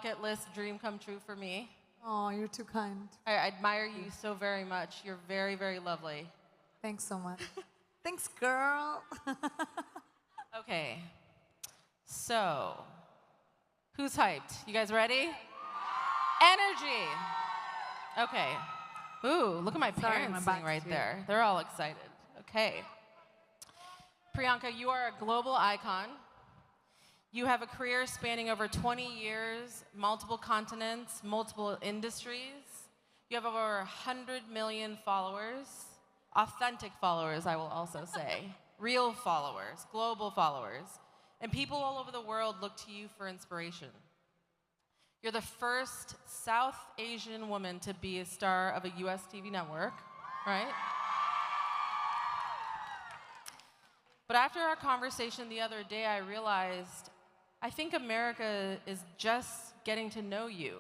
bucket list dream come true for me. Oh, you're too kind. I admire you so very much. You're very, very lovely. Thanks so much. Thanks, girl. Okay. So, who's hyped? You guys ready? Energy. Okay. Ooh, look at my parents sitting right there. They're all excited. Okay. Priyanka, you are a global icon. You have a career spanning over 20 years, multiple continents, multiple industries. You have over 100 million followers, authentic followers, I will also say, real followers, global followers, and people all over the world look to you for inspiration. You're the first South Asian woman to be a star of a US TV network, right? But after our conversation the other day, I realized I think America is just getting to know you.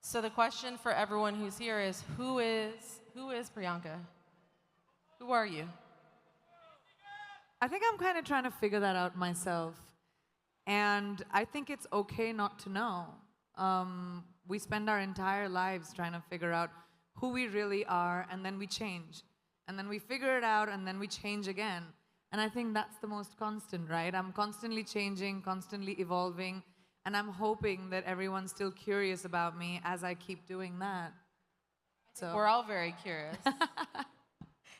So the question for everyone who's here is, who is Priyanka? Who are you? I think I'm kind of trying to figure that out myself. And I think it's okay not to know. We spend our entire lives trying to figure out who we really are, and then we change. And then we figure it out, and then we change again. And I think that's the most constant, right? I'm constantly changing, constantly evolving, and I'm hoping that everyone's still curious about me as I keep doing that. So we're all very curious.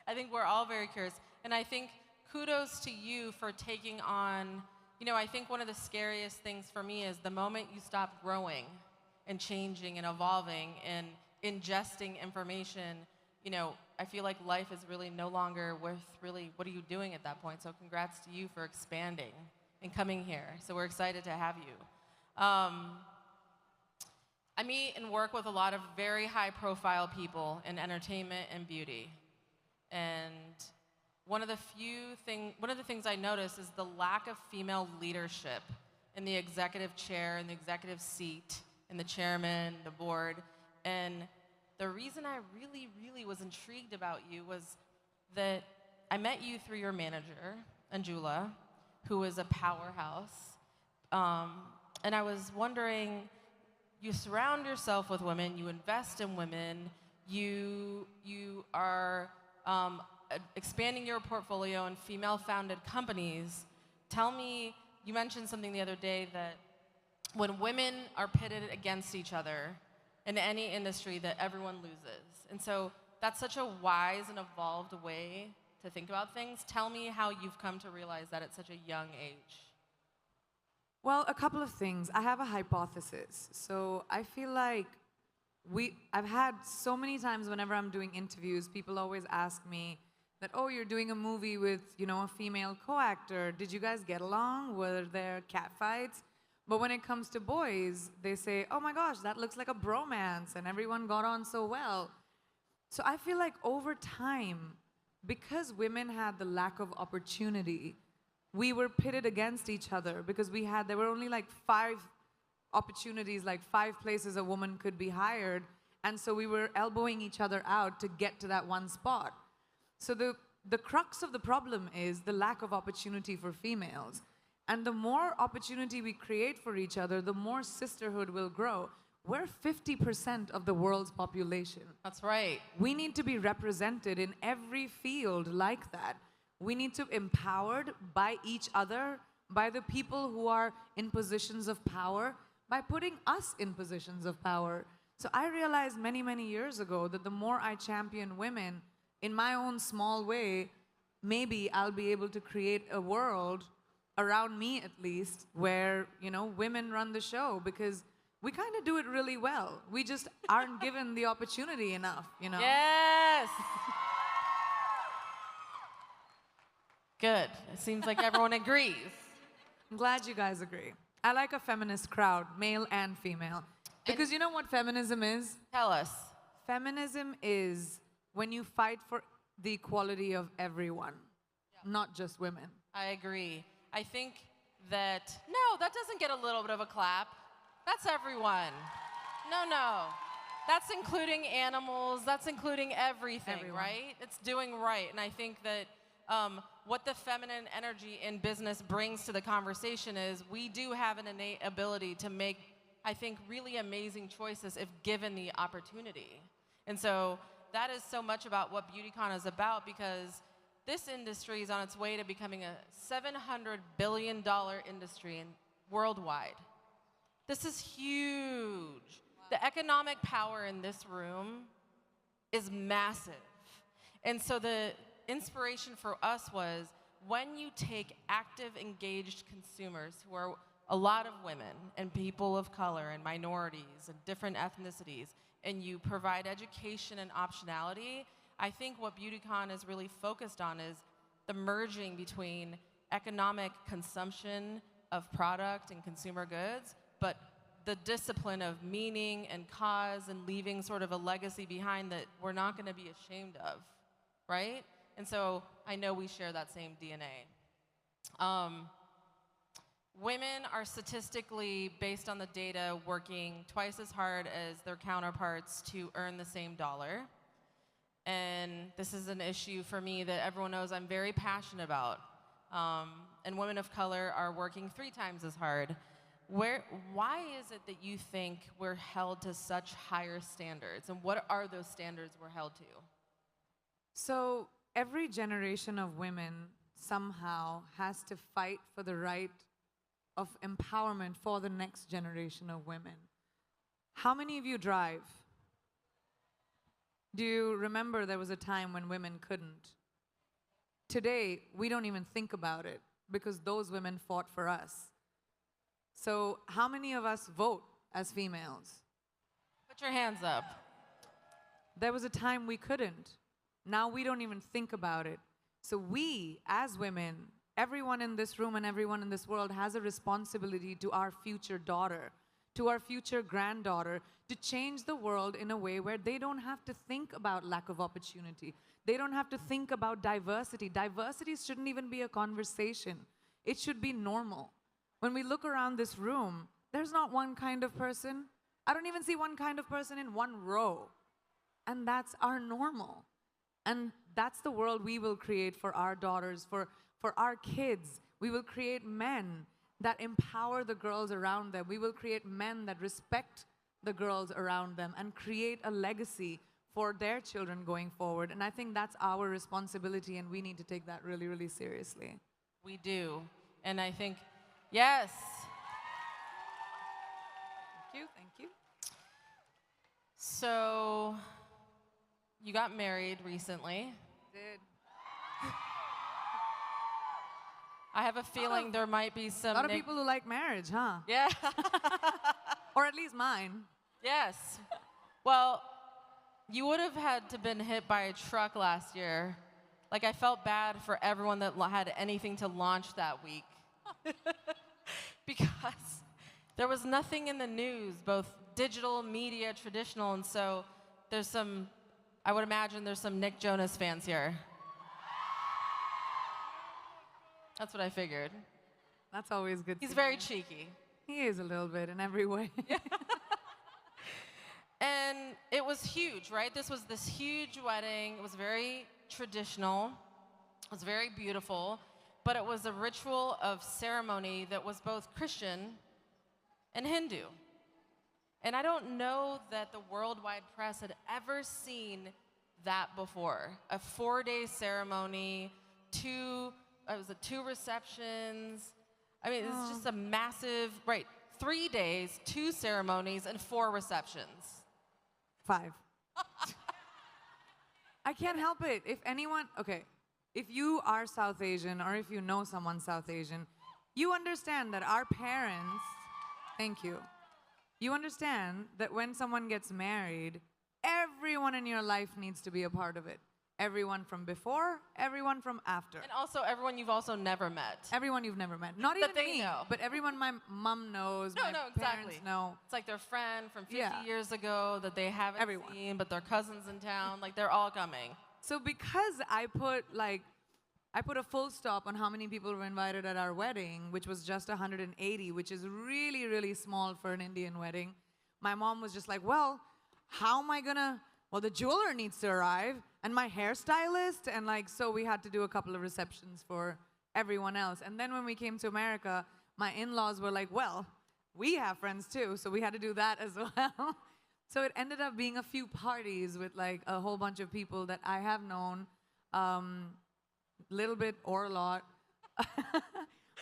I think we're all very curious. And I think kudos to you for taking on, I think one of the scariest things for me is the moment you stop growing and changing and evolving and ingesting information, I feel like life is really no longer worth really, what are you doing at that point? So congrats to you for expanding and coming here. So we're excited to have you. I meet and work with a lot of very high profile people in entertainment and beauty. And one of the things I notice is the lack of female leadership in the executive chair, in the executive seat, in the chairman, the board. And the reason I really, really was intrigued about you was that I met you through your manager, Anjula, who is a powerhouse. And I was wondering, you surround yourself with women, you invest in women, you are expanding your portfolio in female-founded companies. Tell me, you mentioned something the other day that when women are pitted against each other in any industry, that everyone loses. And so that's such a wise and evolved way to think about things. Tell me how you've come to realize that at such a young age. Well, a couple of things. I have a hypothesis. So I feel like I've had so many times whenever I'm doing interviews, people always ask me that, oh, you're doing a movie with, a female co-actor. Did you guys get along? Were there catfights? But when it comes to boys, they say, oh my gosh, that looks like a bromance, and everyone got on so well. So I feel like over time, because women had the lack of opportunity, we were pitted against each other because there were only like 5 opportunities, like 5 places a woman could be hired, and so we were elbowing each other out to get to that one spot. So the crux of the problem is the lack of opportunity for females. And the more opportunity we create for each other, the more sisterhood will grow. We're 50% of the world's population. That's right. We need to be represented in every field like that. We need to be empowered by each other, by the people who are in positions of power, by putting us in positions of power. So I realized many, many years ago that the more I champion women in my own small way, maybe I'll be able to create a world around me at least, where, women run the show, because we kind of do it really well. We just aren't given the opportunity enough, Yes! Good. It seems like everyone agrees. I'm glad you guys agree. I like a feminist crowd, male and female. Because you know what feminism is? Tell us. Feminism is when you fight for the equality of everyone, not just women. I agree. I think that, no, that doesn't get a little bit of a clap. That's everyone. No. That's including animals. That's including everything, right? It's doing right. And I think that what the feminine energy in business brings to the conversation is we do have an innate ability to make I think, really amazing choices if given the opportunity. And so that is so much about what BeautyCon is about, because this industry is on its way to becoming a $700 billion industry worldwide. This is huge. Wow. The economic power in this room is massive. And so the inspiration for us was, when you take active, engaged consumers who are a lot of women and people of color and minorities and different ethnicities, and you provide education and optionality, I think what BeautyCon is really focused on is the merging between economic consumption of product and consumer goods, but the discipline of meaning and cause and leaving sort of a legacy behind that we're not going to be ashamed of, right? And so I know we share that same DNA. Women are statistically, based on the data, working twice as hard as their counterparts to earn the same dollar. And this is an issue for me that everyone knows I'm very passionate about. And women of color are working 3 times as hard. Why is it that you think we're held to such higher standards? And what are those standards we're held to? So every generation of women somehow has to fight for the right of empowerment for the next generation of women. How many of you drive? Do you remember there was a time when women couldn't? Today, we don't even think about it because those women fought for us. So how many of us vote as females? Put your hands up. There was a time we couldn't. Now we don't even think about it. So we, as women, everyone in this room and everyone in this world has a responsibility to our future daughter, to our future granddaughter, to change the world in a way where they don't have to think about lack of opportunity. They don't have to think about diversity. Diversity shouldn't even be a conversation. It should be normal. When we look around this room, there's not one kind of person. I don't even see one kind of person in one row. And that's our normal. And that's the world we will create for our daughters, for our kids. We will create men that empower the girls around them. We will create men that respect the girls around them and create a legacy for their children going forward. And I think that's our responsibility, and we need to take that really, really seriously. We do. And I think, yes. Thank you, thank you. So, you got married recently. Did. I have a feeling there might be some... A lot of people who like marriage, huh? Yeah. Or at least mine. Yes. Well, you would have had to been hit by a truck last year. Like, I felt bad for everyone that had anything to launch that week. Because there was nothing in the news, both digital, media, traditional, and so there's some, I would imagine there's some Nick Jonas fans here. That's what I figured. That's always good. He's very cheeky. He is a little bit in every way. And it was huge, right? This was this huge wedding. It was very traditional. It was very beautiful. But it was a ritual of ceremony that was both Christian and Hindu. And I don't know that the worldwide press had ever seen that before. A 4-day ceremony, two receptions. I mean, it's just a massive, right, 3 days, 2 ceremonies, and 4 receptions. 5. I can't help it. If anyone, okay, if you are South Asian or if you know someone South Asian, you understand that our parents, thank you, you understand that when someone gets married, everyone in your life needs to be a part of it. Everyone from before, everyone from after. And also everyone you've also never met. Everyone you've never met. Not even me, know. But everyone my mom knows, my parents know. It's like their friend from 50 years ago that they haven't seen, but their cousin's in town. Like, they're all coming. So because I put a full stop on how many people were invited at our wedding, which was just 180, which is really, really small for an Indian wedding. My mom was just like, well, how am I gonna, well, the jeweler needs to arrive, and my hairstylist, and so we had to do a couple of receptions for everyone else. And then when we came to America, my in-laws were like, well, we have friends too, so we had to do that as well. So it ended up being a few parties with like a whole bunch of people that I have known, little bit or a lot.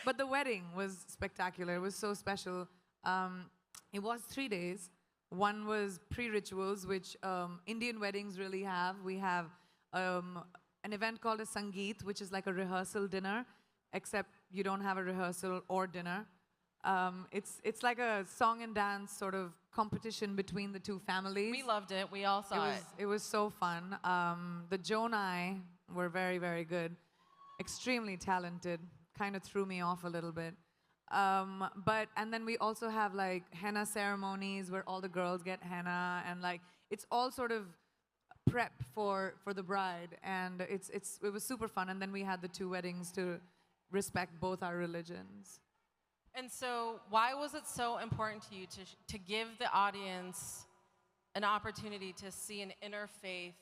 But the wedding was spectacular. It was so special. It was 3 days. One was pre-rituals, which Indian weddings really have. We have an event called a Sangeet, which is like a rehearsal dinner, except you don't have a rehearsal or dinner. It's like a song and dance sort of competition between the two families. We loved it. We all saw it. It was so fun. The Jonas were very, very good. Extremely talented. Kind of threw me off a little bit. And then we also have like henna ceremonies where all the girls get henna, and like it's all sort of prep for the bride, and it was super fun. And then we had the two weddings to respect both our religions. And so, why was it so important to you to give the audience an opportunity to see an interfaith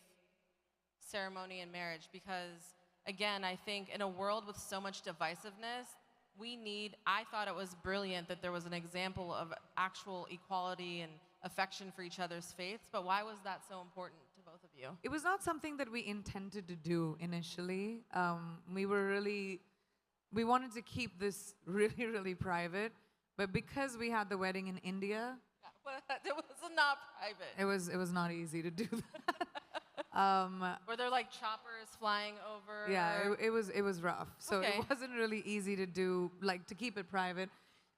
ceremony in marriage? Because, again, I think in a world with so much divisiveness, I thought it was brilliant that there was an example of actual equality and affection for each other's faiths, but why was that so important to both of you? It was not something that we intended to do initially. We wanted to keep this really, really private, but because we had the wedding in India, it was not private. It was not easy to do that. Were there like choppers flying over? Yeah, it was rough. So Okay. it wasn't really easy to do, like to keep it private.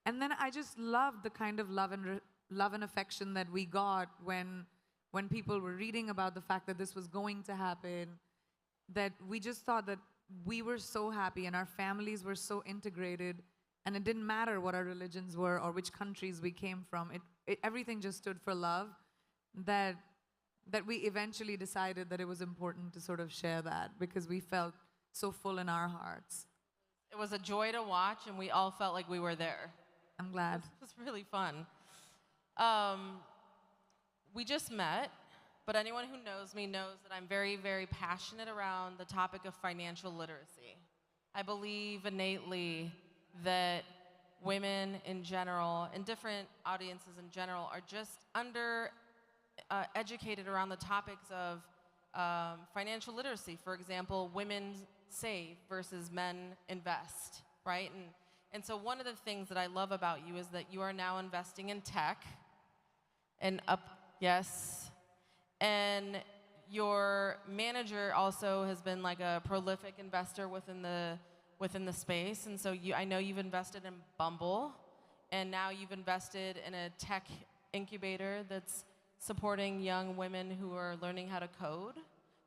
And then I just loved the kind of love and affection that we got when people were reading about the fact that this was going to happen. That we just thought that we were so happy and our families were so integrated, and it didn't matter what our religions were or which countries we came from. Everything just stood for love. That we eventually decided that it was important to sort of share that because we felt so full in our hearts. It was a joy to watch, and we all felt like we were there. I'm glad. It was really fun. We just met, but anyone who knows me knows that I'm very, very passionate around the topic of financial literacy. I believe innately that women in general, and different audiences in general, are just educated around the topics of financial literacy. For example, women save versus men invest, right? And so one of the things that I love about you is that you are now investing in tech, yes, and your manager also has been like a prolific investor within the space, and so I know you've invested in Bumble, and now you've invested in a tech incubator that's supporting young women who are learning how to code.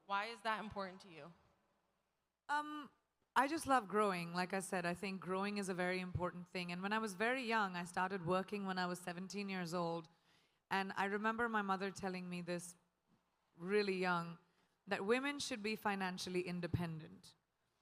Why is that important to you? I just love growing. Like I said, I think growing is a very important thing. And when I was very young, I started working when I was 17 years old. And I remember my mother telling me this really young, that women should be financially independent.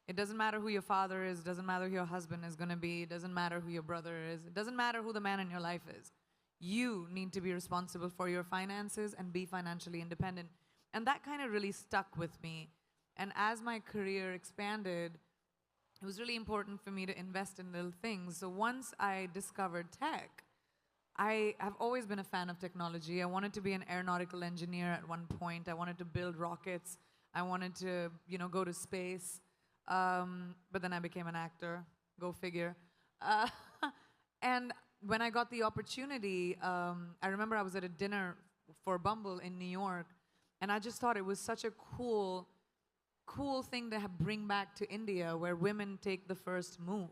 It doesn't matter who your father is, doesn't matter who your husband is going to be, it doesn't matter who your brother is, it doesn't matter who the man in your life is. You need to be responsible for your finances and be financially independent. And that kind of really stuck with me. And as my career expanded, it was really important for me to invest in little things. So once I discovered tech, I have always been a fan of technology. I wanted to be an aeronautical engineer at one point. I wanted to build rockets. I wanted to, go to space. But then I became an actor. Go figure. And when I got the opportunity, I remember I was at a dinner for Bumble in New York, and I just thought it was such a cool thing to bring back to India, where women take the first move.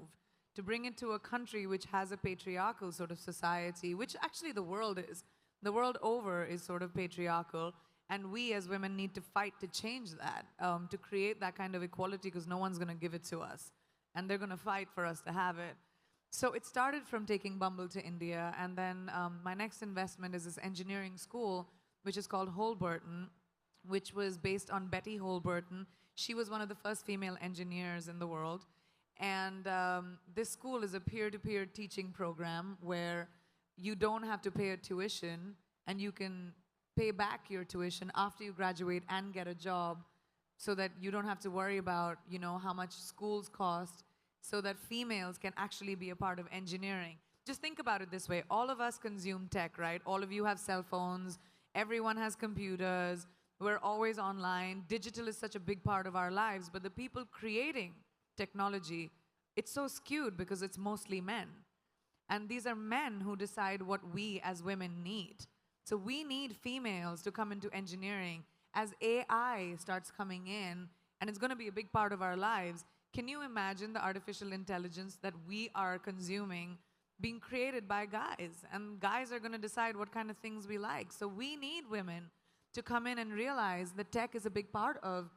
To bring it to a country which has a patriarchal sort of society, which actually the world is. The world over is sort of patriarchal, and we as women need to fight to change that, to create that kind of equality, because no one's going to give it to us, and they're going to fight for us to have it. So it started from taking Bumble to India, and then my next investment is this engineering school, which is called Holberton, which was based on Betty Holberton. She was one of the first female engineers in the world. And this school is a peer-to-peer teaching program where you don't have to pay a tuition, and you can pay back your tuition after you graduate and get a job, so that you don't have to worry about, how much schools cost, so that females can actually be a part of engineering. just think about it this way. All of us consume tech, right? All of you have cell phones. Everyone has computers. We're always online. Digital is such a big part of our lives, but the people creating technology, it's so skewed because it's mostly men. And these are men who decide what we as women need. So we need females to come into engineering. As AI starts coming in, and it's going to be a big part of our lives, can you imagine the artificial intelligence that we are consuming being created by guys? And guys are going to decide what kind of things we like. So we need women to come in and realize that tech is a big part of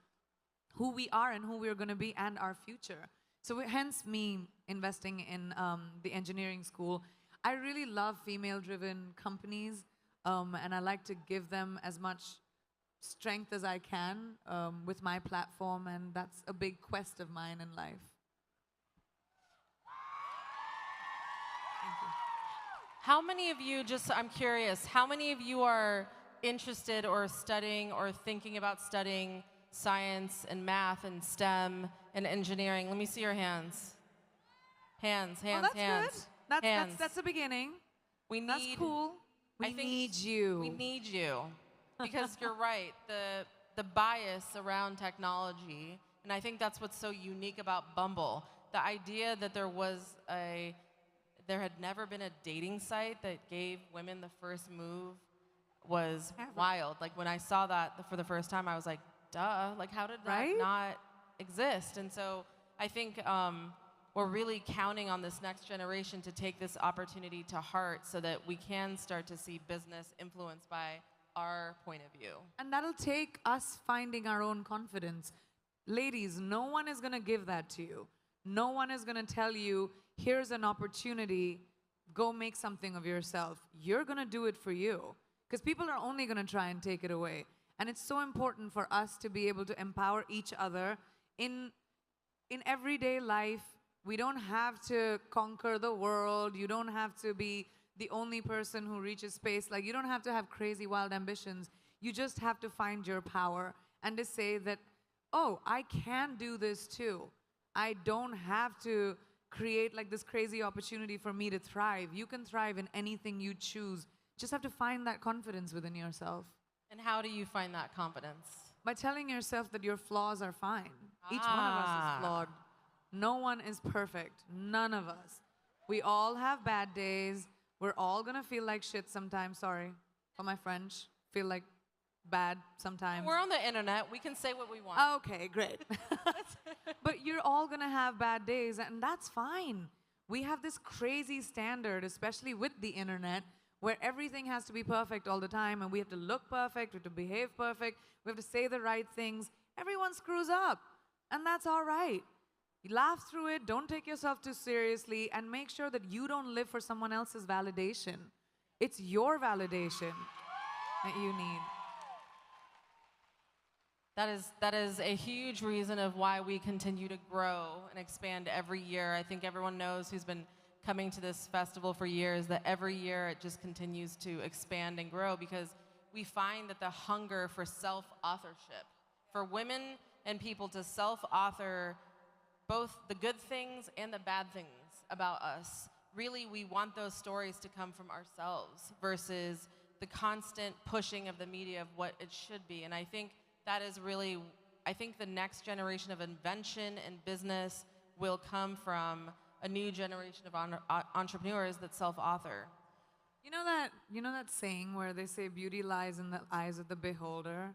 who we are and who we're going to be and our future. So hence me investing in the engineering school. I really love female-driven companies, and I like to give them as much strength as I can with my platform, and that's a big quest of mine in life. Thank you. How many of you, I'm curious, how many of you are interested or studying or thinking about studying science and math and STEM and engineering? Let me see your hands. Hands, Well, that's hands. good. That's the beginning. That's cool. We need you. We need you. Because you're right, the bias around technology, and I think that's what's so unique about Bumble. The idea that there had never been a dating site that gave women the first move was wild. Like when I saw that for the first time, I was like, duh, like how did that not exist? And so I think we're really counting on this next generation to take this opportunity to heart so that we can start to see business influenced by our point of view. And that'll take us finding our own confidence. Ladies, no one is going to give that to you. No one is going to tell you, here's an opportunity, go make something of yourself. You're going to do it for you. Because people are only going to try and take it away. And it's so important for us to be able to empower each other in everyday life. We don't have to conquer the world. You don't have to be the only person who reaches space. Like, you don't have to have crazy, wild ambitions. You just have to find your power and to say that, oh, I can do this too. I don't have to create like this crazy opportunity for me to thrive. You can thrive in anything you choose. Just have to find that confidence within yourself. And how do you find that confidence? By telling yourself that your flaws are fine. Each one of us is flawed. No one is perfect. None of us. We all have bad days. We're all gonna feel like shit sometimes. Sorry for my French. Feel like bad sometimes. We're on the internet. We can say what we want. Okay, great. But you're all gonna have bad days, and that's fine. We have this crazy standard, especially with the internet, where everything has to be perfect all the time, and we have to look perfect, we have to behave perfect, we have to say the right things. Everyone screws up, and that's all right. You laugh through it, don't take yourself too seriously, and make sure that you don't live for someone else's validation. It's your validation that you need. That is a huge reason of why we continue to grow and expand every year. I think everyone knows who's been coming to this festival for years that every year it just continues to expand and grow because we find that the hunger for self-authorship, for women and people to self-author both the good things and the bad things about us. Really, we want those stories to come from ourselves versus the constant pushing of the media of what it should be. And I think that is really, I think the next generation of invention and business will come from a new generation of entrepreneurs that self-author. You know that saying where they say beauty lies in the eyes of the beholder?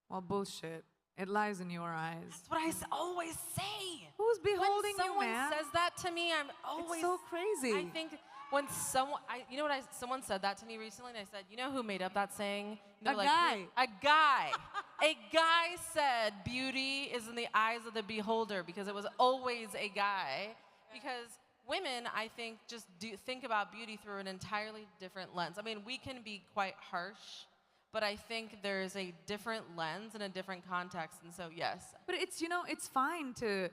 Well, bullshit. It lies in your eyes. That's what I always say. Who's beholding you, man? When someone says that to me, I'm always... It's so crazy. I think when someone... someone said that to me recently, and I said, you know who made up that saying? A guy. A guy. A guy said beauty is in the eyes of the beholder because it was always a guy. Because women, I think, just think about beauty through an entirely different lens. I mean, we can be quite harsh, but I think there's a different lens and a different context, and so yes. But it's, it's fine to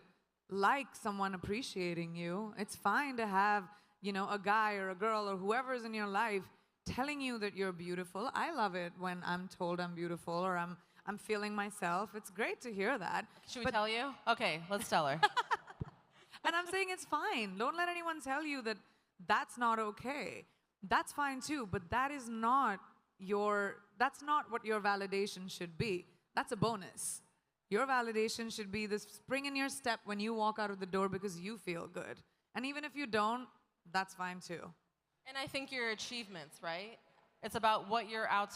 like someone appreciating you. It's fine to have, a guy or a girl or whoever's in your life telling you that you're beautiful. I love it when I'm told I'm beautiful or I'm feeling myself. It's great to hear that. Should we tell you? Okay, let's tell her. And I'm saying it's fine. Don't let anyone tell you that That's not okay. That's fine too, but that's not what your validation should be. That's a bonus. Your validation should be the spring in your step when you walk out of the door because you feel good. And even if you don't, that's fine too. And I think your achievements, right? It's about what you're up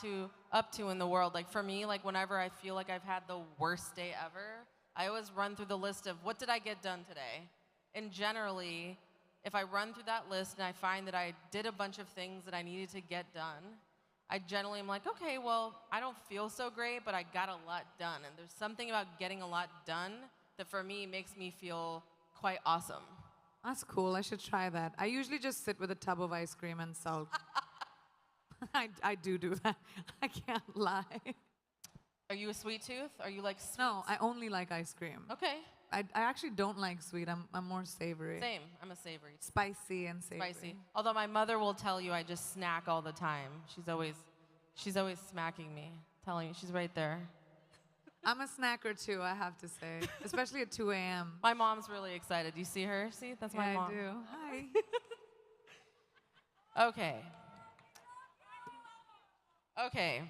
to in the world. Like for me, like whenever I feel like I've had the worst day ever, I always run through the list of what did I get done today? And generally, if I run through that list and I find that I did a bunch of things that I needed to get done, I generally am like, okay, well, I don't feel so great, but I got a lot done. And there's something about getting a lot done that for me makes me feel quite awesome. That's cool. I should try that. I usually just sit with a tub of ice cream and sulk. I do that. I can't lie. Are you a sweet tooth? Are you like sweet? No, I only like ice cream. Okay. I actually don't like sweet. I'm more savory. Same. I'm a savory. Spicy and savory. Spicy. Although my mother will tell you I just snack all the time. She's always smacking me, telling me she's right there. I'm a snacker too, I have to say, especially at 2 a.m. My mom's really excited. Do you see her? See, that's my mom. I do. Hi. Okay. Okay.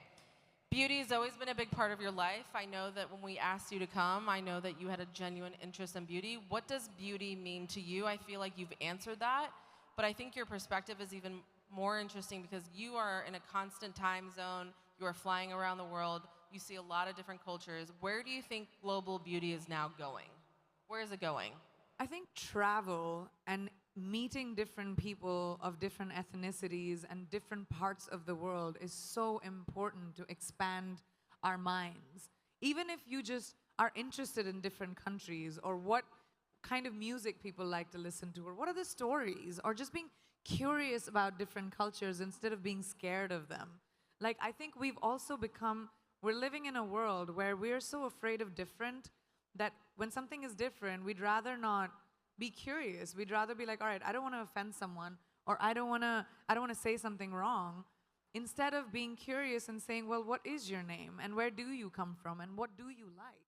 Beauty has always been a big part of your life. I know that when we asked you to come, I know that you had a genuine interest in beauty. What does beauty mean to you? I feel like you've answered that, but I think your perspective is even more interesting because you are in a constant time zone. You are flying around the world. You see a lot of different cultures. Where do you think global beauty is now going? Where is it going? I think travel and meeting different people of different ethnicities and different parts of the world is so important to expand our minds. Even if you just are interested in different countries or what kind of music people like to listen to or what are the stories or just being curious about different cultures instead of being scared of them. Like, I think we're living in a world where we're so afraid of different that when something is different, we'd rather not be curious. We'd rather be like, all right, I don't want to offend someone, or I don't want to say something wrong, instead of being curious and saying, well, what is your name, and where do you come from, and what do you like?